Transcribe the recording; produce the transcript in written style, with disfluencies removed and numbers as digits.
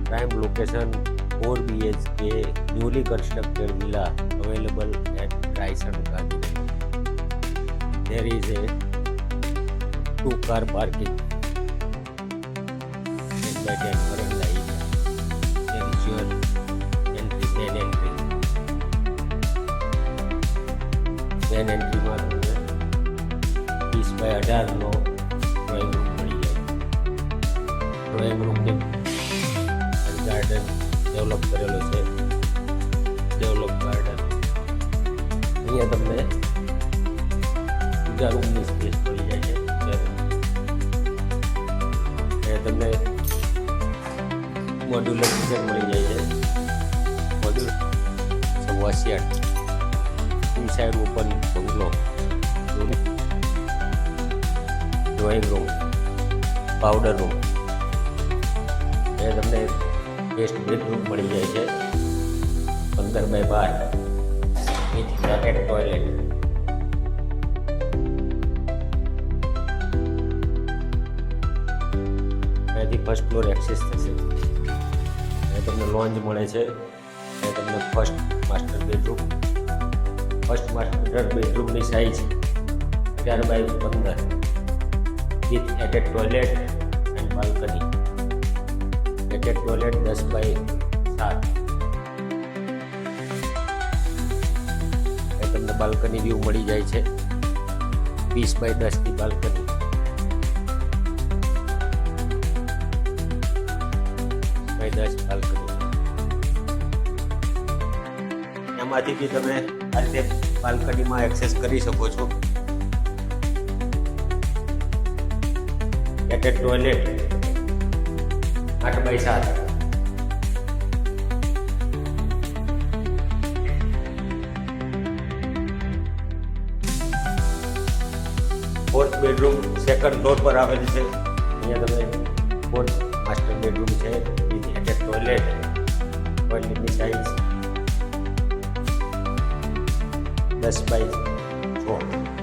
prime location, 4 BHK, newly constructed villa available at Raisen, Gandhinagar. There is a 2-car parking. 10x10 veranda area. There is your entry, main entry. Main entry માં તમને 20x18 નો drawing room મળી જાય. Drawing રૂમની garden develop કરેલો છે. Develop garden અહીંયા તમને બીજા રૂમની સ્પેસ મળી જાય છે. અહીંયા તમને મોડ્યુલર કિચન મળી જાય છે. Module 86 inside open bungalow, drawing room, powder room. એ તમને ગેસ્ટ બેડરૂમ મળી જાય છે 15x12 વિથ સેપરેટ ટોયલેટ. અહીંયાથી ફર્સ્ટ ફ્લોર એક્સેસ થશે. અહીંયા તમને લોન્જ મળે છે. અહીંયા તમને first master bedroom. First master બેડરૂમની size 11x15 with attach toilet and balcony. Attach toilet 10x7. એ તમને બાલ્કની વ્યૂ મળી જાય છે. 20x10 ની બાલ્કની. by 10 balcony. એમાંથી બી તમે આ રીતે બાલ્કનીમાં એક્સેસ કરી શકો છો. Attach toilet 8x7. Fourth bedroom second floor પર આવેલ છે. અહીંયા તમે ફોર્થ માસ્ટર બેડરૂમ છે વિથ એટેચ ટોયલેટ. ટોયલેટની સાઇઝ 10x6.